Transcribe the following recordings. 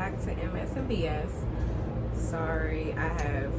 back to MS&BS. Sorry, I have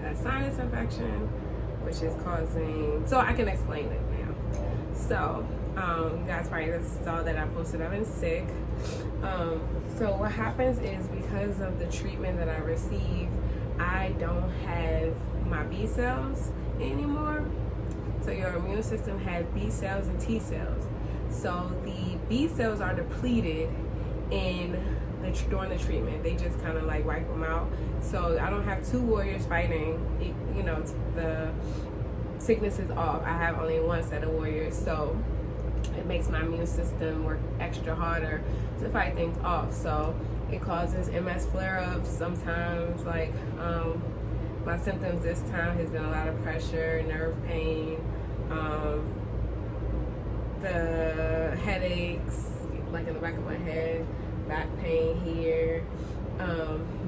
a sinus infection, which is causing, so I can explain it now. So, you guys probably just saw that I posted I've been sick. So what happens is, because of the treatment that I received, I don't have my B cells anymore. So your immune system has B cells and T cells. So the B cells are depleted during the treatment. They just kind of like wipe them out. So I don't have two warriors fighting. The sickness is off. I have only one set of warriors. So it makes my immune system work extra harder to fight things off. So it causes MS flare-ups sometimes. Like my symptoms this time has been a lot of pressure, nerve pain, the headaches, like in the back of my head, back pain here.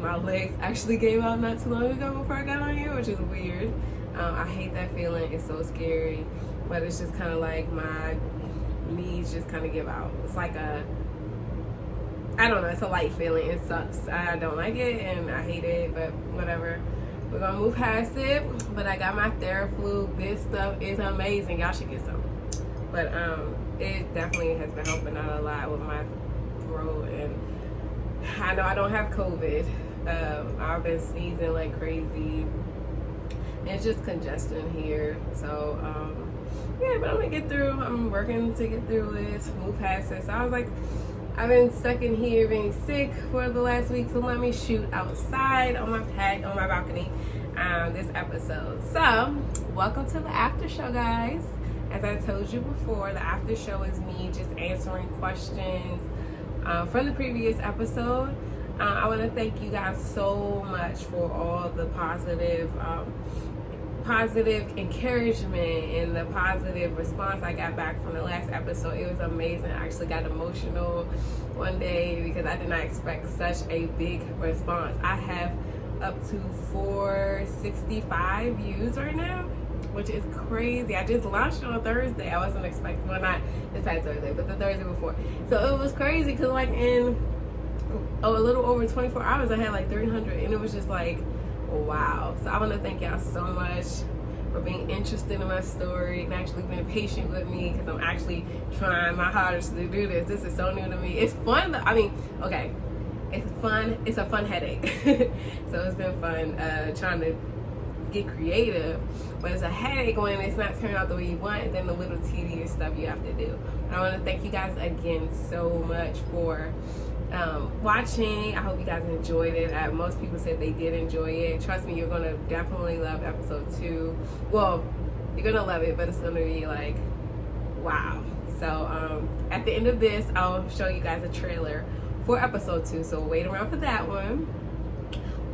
My legs actually gave out not too long ago before I got on here, which is weird. I hate that feeling. It's so scary, but it's just kind of like my knees just kind of give out. It's like I don't know, it's a light feeling. It sucks. I don't like it and I hate it, but whatever. We're gonna move past it. But I got my Theraflu. This stuff is amazing. Y'all should get some. But it definitely has been helping out a lot with my throat, and I know I don't have COVID. I've been sneezing like crazy. It's just congestion here. So yeah, but I'm gonna get through. I'm working to get through this, move past this. I was like, I've been stuck in here being sick for the last week, so let me shoot outside on my balcony this episode. So welcome to the after show, guys. As I told you before, the after show is me just answering questions from the previous episode. I want to thank you guys so much for all the positive encouragement and the positive response I got back from the last episode. It was amazing. I actually got emotional one day because I did not expect such a big response. I have up to 465 views right now, which is crazy. I just launched on Thursday. I wasn't expecting, well, not this past Thursday, but the Thursday before. So it was crazy because like in a little over 24 hours, I had like 300, and it was just like, wow. So I want to thank y'all so much for being interested in my story and actually being patient with me, because I'm actually trying my hardest to do this. This is so new to me. It's fun. Okay, it's fun. It's a fun headache. So it's been fun trying to get creative, but it's a headache when it's not turning out the way you want, and then the little tedious stuff you have to do. And I want to thank you guys again so much for watching. I hope you guys enjoyed it. Most people said they did enjoy it. Trust me, you're gonna definitely love episode 2. Well, you're gonna love it, but it's gonna be like, wow. So at the end of this, I'll show you guys a trailer for episode 2, so wait around for that one.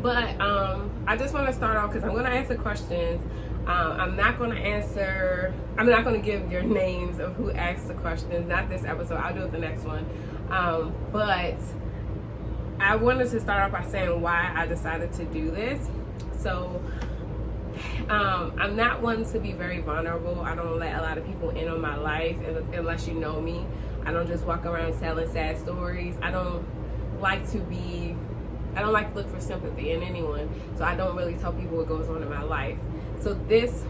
But I just want to start off because I'm going to answer questions. I'm not going to give your names of who asked the questions, not this episode. I'll do it the next one. But I wanted to start off by saying why I decided to do this. So I'm not one to be very vulnerable. I don't let a lot of people in on my life unless you know me. I don't just walk around telling sad stories. I don't like to look for sympathy in anyone, so I don't really tell people what goes on in my life. So this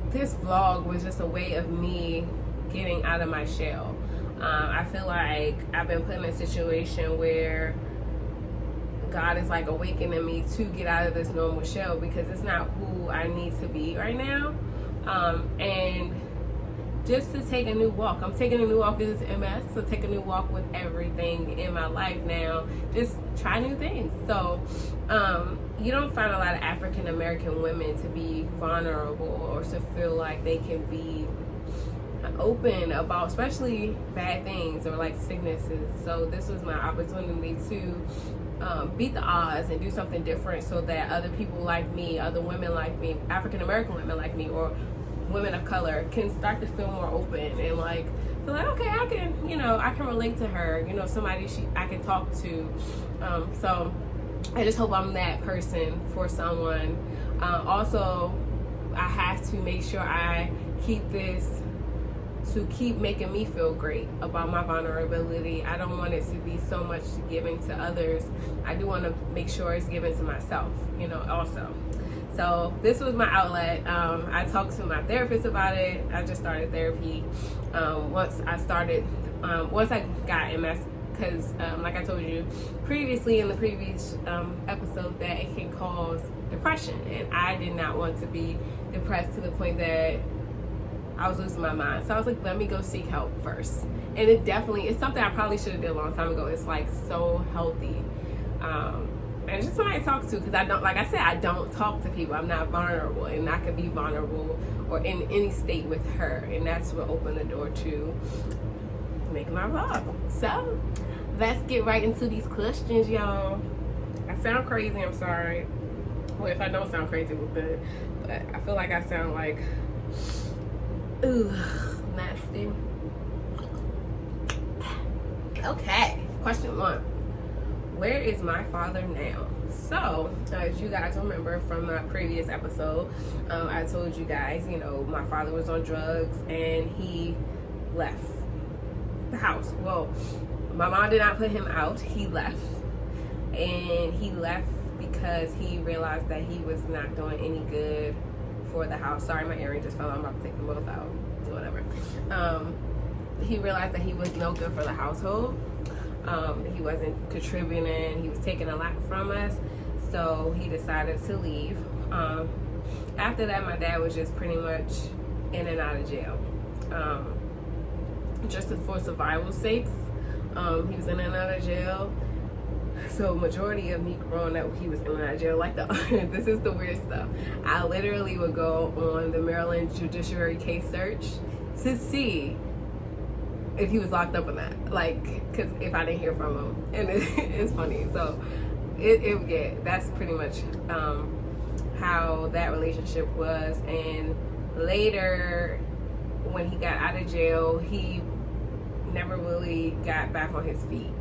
vlog was just a way of me getting out of my shell. I feel like I've been put in a situation where God is like awakening me to get out of this normal shell, because it's not who I need to be right now. And just to take a new walk. I'm taking a new walk because it's MS, so take a new walk with everything in my life now. Just try new things. So you don't find a lot of African American women to be vulnerable or to feel like they can be open about especially bad things or like sicknesses. So this was my opportunity to beat the odds and do something different, so that other people like me, other women like me, African American women like me, or women of color can start to feel more open and like feel like, okay, I can relate to her, somebody I can talk to. So I just hope I'm that person for someone. Also, I have to make sure I keep this to keep making me feel great about my vulnerability. I don't want it to be so much giving to others. I do want to make sure it's given to myself, also. So this was my outlet. I talked to my therapist about it. I just started therapy. Once I got MS, because like I told you previously in the previous episode, that it can cause depression, and I did not want to be depressed to the point that I was losing my mind. So I was like, let me go seek help first. And it's something I probably should have did a long time ago. It's like so healthy. And just somebody to talk to, because I don't talk to people. I'm not vulnerable, and I can be vulnerable or in any state with her. And that's what opened the door to making my vlog. So let's get right into these questions, y'all. I sound crazy, I'm sorry. Well, if I don't sound crazy, we're good. But I feel like I sound like, ooh, nasty. Okay, question 1. Where is my father now? So, as you guys remember from my previous episode, I told you guys, my father was on drugs and he left the house. Well, my mom did not put him out. He left. And he left because he realized that he was not doing any good for the house. Sorry, my earring just fell out. I'm about to take them both out. Whatever. He realized that he was no good for the household. He wasn't contributing. He was taking a lot from us. So he decided to leave. After that, my dad was just pretty much in and out of jail. Just for survival's sakes. He was in and out of jail. So majority of me growing up, he was in and out of jail. This is the weird stuff. I literally would go on the Maryland Judiciary case search to see if he was locked up or not, because if I didn't hear from him. And it's funny. So that's pretty much how that relationship was. And later, when he got out of jail, he never really got back on his feet.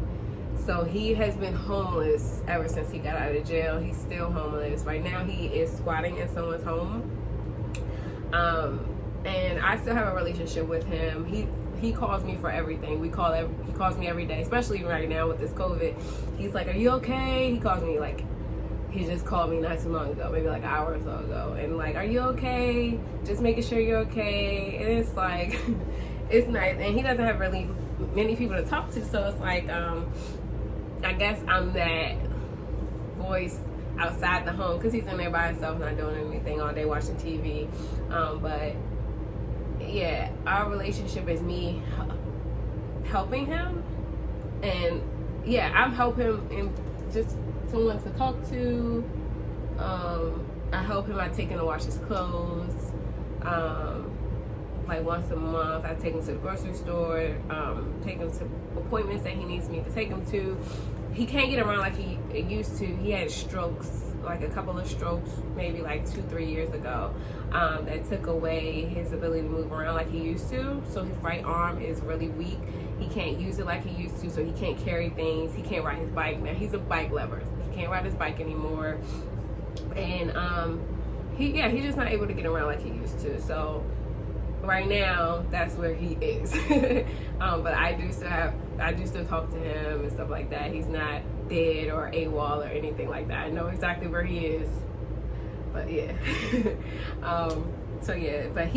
So he has been homeless ever since he got out of jail. He's still homeless. Right now he is squatting in someone's home. And I still have a relationship with him. He calls me for everything. He calls me every day, especially right now with this COVID. He's like, are you okay? He calls me he just called me not too long ago, maybe an hour or so ago. And are you okay? Just making sure you're okay. And it's it's nice. And he doesn't have really many people to talk to. So it's I guess I'm that voice outside the home, because he's in there by himself, not doing anything all day, watching TV. But yeah, our relationship is me helping him, and yeah, I'm helping him in just someone to talk to. I help him. I take him to wash his clothes. Once a month, I take him to the grocery store, take him to appointments that he needs me to take him to. He can't get around like he used to. He had strokes, a couple of strokes, maybe 2-3 years ago, that took away his ability to move around like he used to. So his right arm is really weak. He can't use it like he used to, so he can't carry things. He can't ride his bike. Now he's a bike lover. He can't ride his bike anymore. And he's just not able to get around like he used to. So right now, that's where he is. But I do still talk to him and stuff like that. He's not dead or AWOL or anything like that. I know exactly where he is. But yeah. But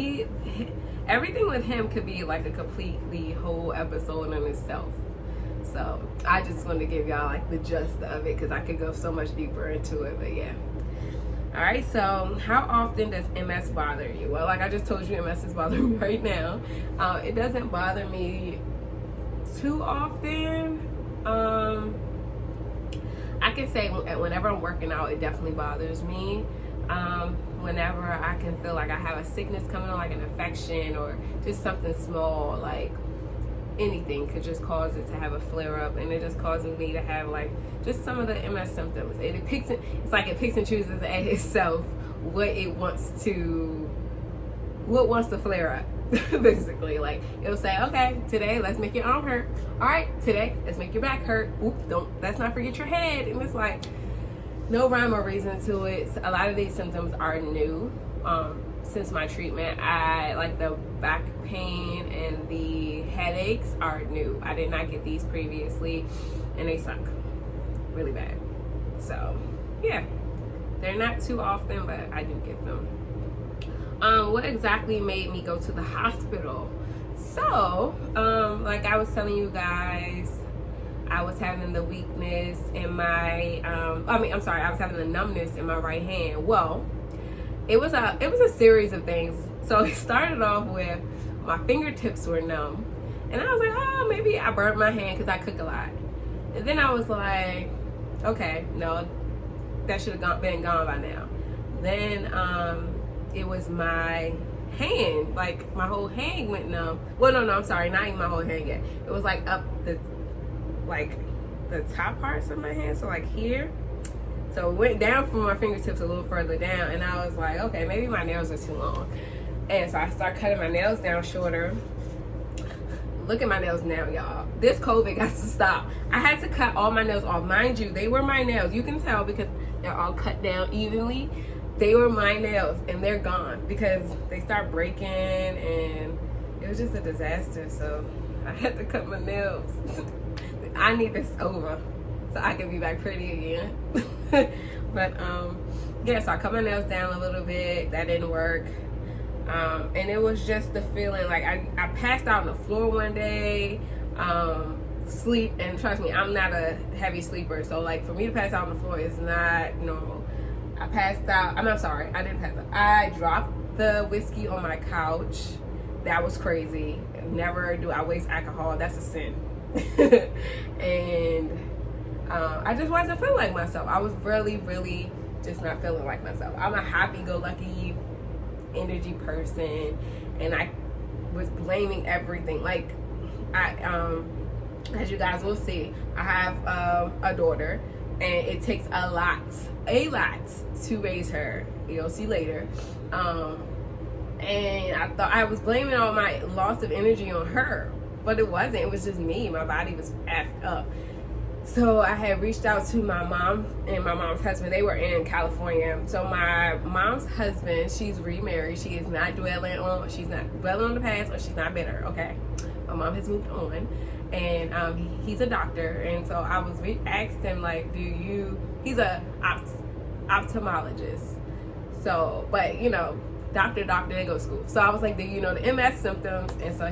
everything with him could be a completely whole episode in itself. So I just wanted to give y'all the gist of it, because I could go so much deeper into it. But yeah. All right, so how often does MS bother you? Well, I just told you, MS is bothering me right now. It doesn't bother me too often. I can say whenever I'm working out, it definitely bothers me. Whenever I can feel I have a sickness coming on, an infection or just something small, anything could just cause it to have a flare up, and it just causes me to have just some of the MS symptoms. It picks and chooses at itself what wants to flare up. Basically, it'll say, okay, today let's make your arm hurt. All right, today let's make your back hurt. Let's not forget your head. And it's no rhyme or reason to it. A lot of these symptoms are new. since my treatment, I like the back pain and the headaches are new. I did not get these previously, and they suck really bad. So yeah, they're not too often, but I do get them. What exactly made me go to the hospital? So like I was telling you guys, I was having the weakness in my I was having the numbness in my right hand. Well, it was a series of things. So it started off with my fingertips were numb, and I was like, oh, maybe I burnt my hand because I cook a lot. And then I was like, okay, no, that should have been gone by now. Then it was my hand, like my whole hand went numb. Well, no, I'm sorry, not even my whole hand yet. It was like up the top parts of my hand, so like here. So it went down from my fingertips a little further down, and I was like, okay, maybe my nails are too long. And so I started cutting my nails down shorter. Look at my nails now, y'all. This COVID got to stop. I had to cut all my nails off. Mind you, they were my nails. You can tell because they're all cut down evenly. They were my nails, and they're gone because they start breaking, and it was just a disaster. So I had to cut my nails. I need this over so I can be back pretty again. But yeah, so I cut my nails down a little bit. That didn't work. And it was just the feeling like I passed out on the floor one day, sleep, and trust me, I'm not a heavy sleeper, so like for me to pass out on the floor is not normal. I passed out, I didn't pass out. I dropped the whiskey on my couch. That was crazy. Never do I waste alcohol. That's a sin. And I just wasn't feeling like myself. I was really just not feeling like myself. I'm a happy-go-lucky energy person, and I was blaming everything. Like as you guys will see, I have a daughter, and it takes a lot to raise her. You'll see later. And I thought I was blaming all my loss of energy on her, but it wasn't. It was just me. My body was effed up. So I had reached out to my mom and my mom's husband. They were in California. So my mom's husband, she's remarried. She's not dwelling on the past, or she's not bitter. Okay, my mom has moved on, and he's a doctor. And so I was asked him, like, he's a ophthalmologist. So, but you know, doctor, they go to school. So I was like, do you know the MS symptoms? And so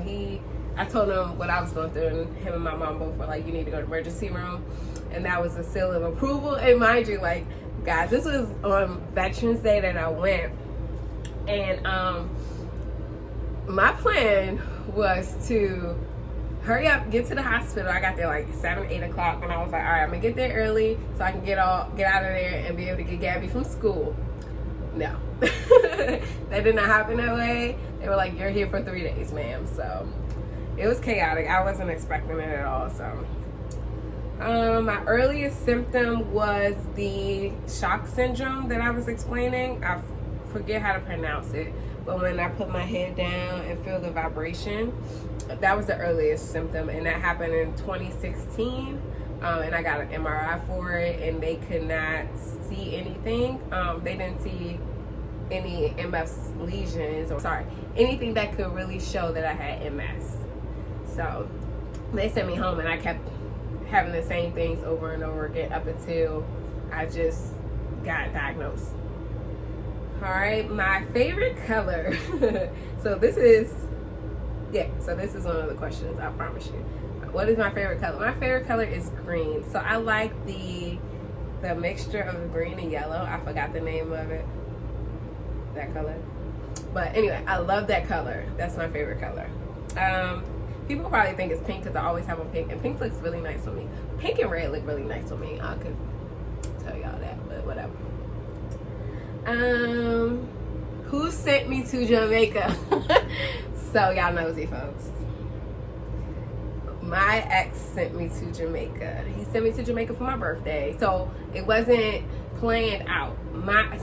I told him what I was going through, and him and my mom both were like, you need to go to the emergency room. And that was a seal of approval. And mind you, like, guys, this was on Veterans Day that I went. And my plan was to hurry up, get to the hospital. I got there like 7, 8 o'clock, and I was like, all right, I'm gonna get there early so I can get out of there and be able to get Gabby from school. No, that did not happen that way. They were like, you're here for 3 days, ma'am. So it was chaotic. I wasn't expecting it at all. So my earliest symptom was the shock syndrome that I was explaining. I forget how to pronounce it, but when I put my head down and feel the vibration, that was the earliest symptom, and that happened in 2016. And I got an MRI for it, and they could not see anything. They didn't see any MS lesions, anything that could really show that I had MS. So they sent me home, and I kept having the same things over and over again up until I just got diagnosed. All right, my favorite color. So this is one of the questions, I promise you. What is my favorite color? My favorite color is green. So I like the mixture of green and yellow. I forgot the name of it. That color. But anyway, I love that color. That's my favorite color. People probably think it's pink because I always have on pink, and pink looks really nice on me. Pink and red look really nice on me. I could tell y'all that, but whatever. Who sent me to Jamaica? So y'all nosy folks. My ex sent me to Jamaica. He sent me to Jamaica for my birthday. So it wasn't planned out.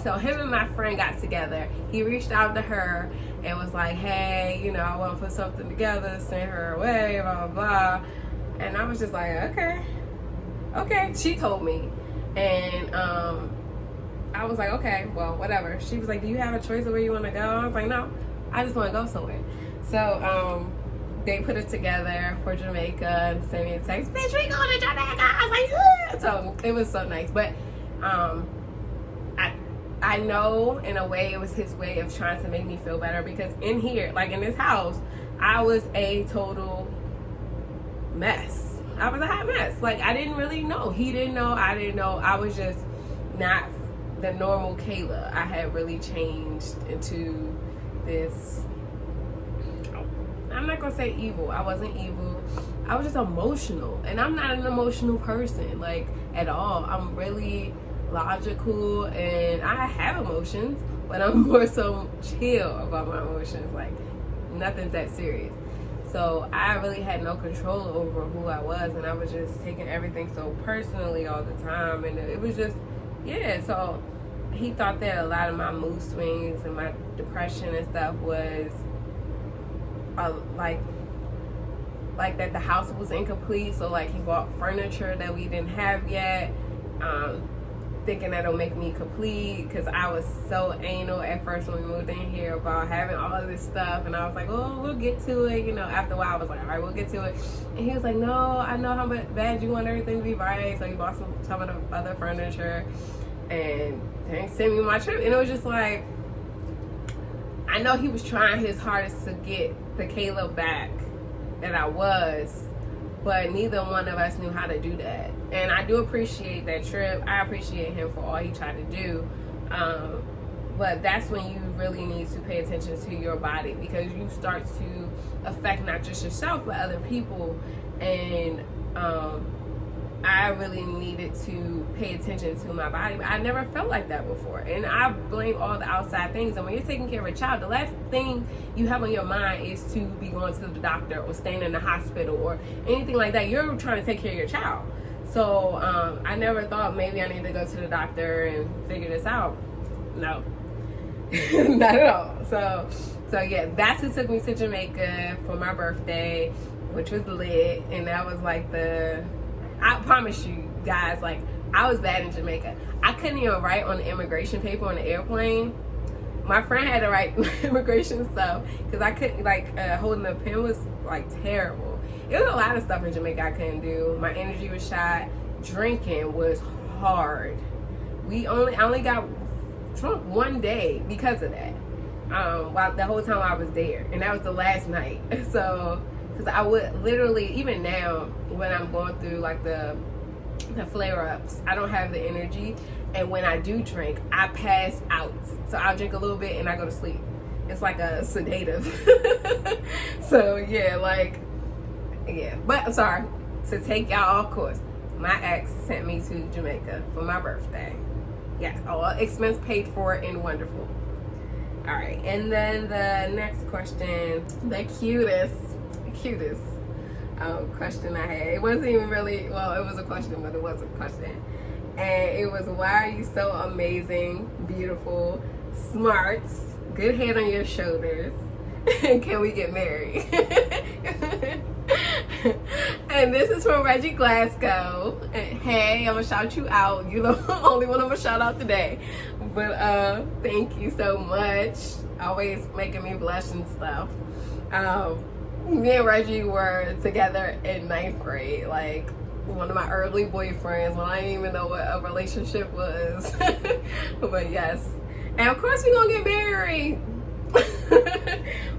So him and my friend got together. He reached out to her and was like, hey, you know, I want to put something together, send her away, blah, blah, blah. And I was just like, okay. She told me. And I was like, okay, well, whatever. She was like, do you have a choice of where you want to go? I was like, no, I just want to go somewhere. So they put it together for Jamaica and sent me a text, bitch, we going to Jamaica. I was like, yeah. So it was so nice. But I know in a way it was his way of trying to make me feel better, because in here, like in this house, I was a total mess. I was a hot mess. Like, I didn't really know. He didn't know. I didn't know. I was just not the normal Kayla. I had really changed into this, I'm not gonna say evil. I wasn't evil. I was just emotional, and I'm not an emotional person, like, at all. I'm really logical, and I have emotions, but I'm more so chill about my emotions. Like, nothing's that serious. So I really had no control over who I was, and I was just taking everything so personally all the time, and it was just, yeah. So he thought that a lot of my mood swings and my depression and stuff was like that the house was incomplete. So like he bought furniture that we didn't have yet, thinking that'll make me complete, because I was so anal at first when we moved in here about having all of this stuff, and I was like, oh, we'll get to it, you know. After a while I was like, all right, we'll get to it. And he was like, no, I know how bad you want everything to be right. So he bought some of the other furniture, and he sent me my trip. And it was just like, I know he was trying his hardest to get the Kayla back that I was, but neither one of us knew how to do that. And I do appreciate that trip. I appreciate him for all he tried to do. But that's when you really need to pay attention to your body, because you start to affect not just yourself, but other people. And I really needed to pay attention to my body. But I never felt like that before. And I blame all the outside things. And when you're taking care of a child, the last thing you have on your mind is to be going to the doctor or staying in the hospital or anything like that. You're trying to take care of your child. So I never thought maybe I need to go to the doctor and figure this out. No, not at all. So yeah, that's who took me to Jamaica for my birthday, which was lit. And that was like I promise you guys, like, I was bad in Jamaica. I couldn't even write on the immigration paper on the airplane. My friend had to write immigration stuff because I couldn't, like, holding the pen was like terrible. It was a lot of stuff in Jamaica I couldn't do. My energy was shot. Drinking was hard. I only got drunk one day because of that. While the whole time I was there, and that was the last night. So, because I would literally, even now when I'm going through like the flare-ups, I don't have the energy, and when I do drink, I pass out. So I'll drink a little bit and I go to sleep. It's like a sedative. So yeah, but I'm sorry to take y'all off course. My ex sent me to Jamaica for my birthday. Yes, all expense paid for and wonderful. All right, and then the next question, the cutest question I had. It wasn't even really, well, it was a question, but it was a question. And it was, why are you so amazing, beautiful, smart, good head on your shoulders, and can we get married? And this is from Reggie Glasgow. And hey, I'm gonna shout you out. You're the only one I'm gonna shout out today. But thank you so much. Always making me blush and stuff. Me and Reggie were together in 9th grade, like one of my early boyfriends when I didn't even know what a relationship was. But yes, and of course we're gonna get married.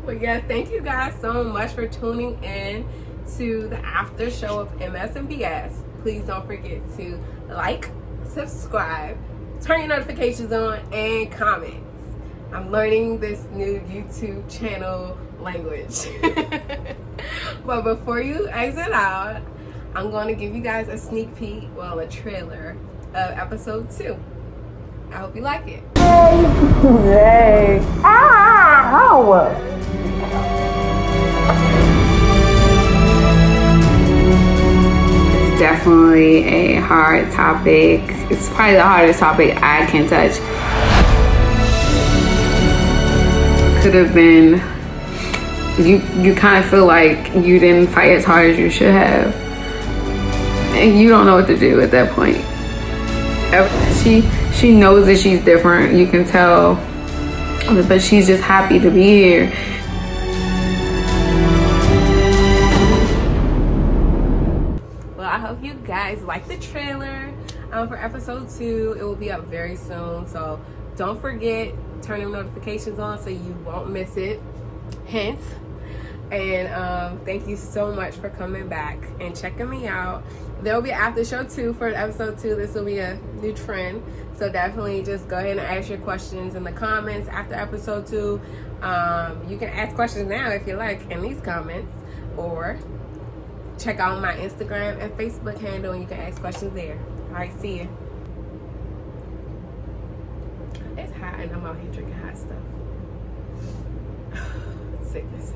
But yes, thank you guys so much for tuning in to the after show of MS&BS. Please don't forget to like, subscribe, turn your notifications on, and comment. I'm learning this new YouTube channel language. But before you exit out, I'm going to give you guys a sneak peek, well, a trailer of episode 2. I hope you like it. Hey. Ow. It's definitely a hard topic. It's probably the hardest topic I can touch. Could have been, you kind of feel like you didn't fight as hard as you should have. And you don't know what to do at that point. She knows that she's different, you can tell, but she's just happy to be here. Well, I hope you guys like the trailer for episode 2. It will be up very soon, so don't forget, turn your notifications on so you won't miss it. Hint. And thank you so much for coming back and checking me out. There will be an after show too for episode 2. This will be a new trend, so definitely just go ahead and ask your questions in the comments after episode 2. You can ask questions now if you like in these comments, or check out my Instagram and Facebook handle and you can ask questions there. All right, see you. It's hot and I'm out here drinking hot stuff. Sicknesses.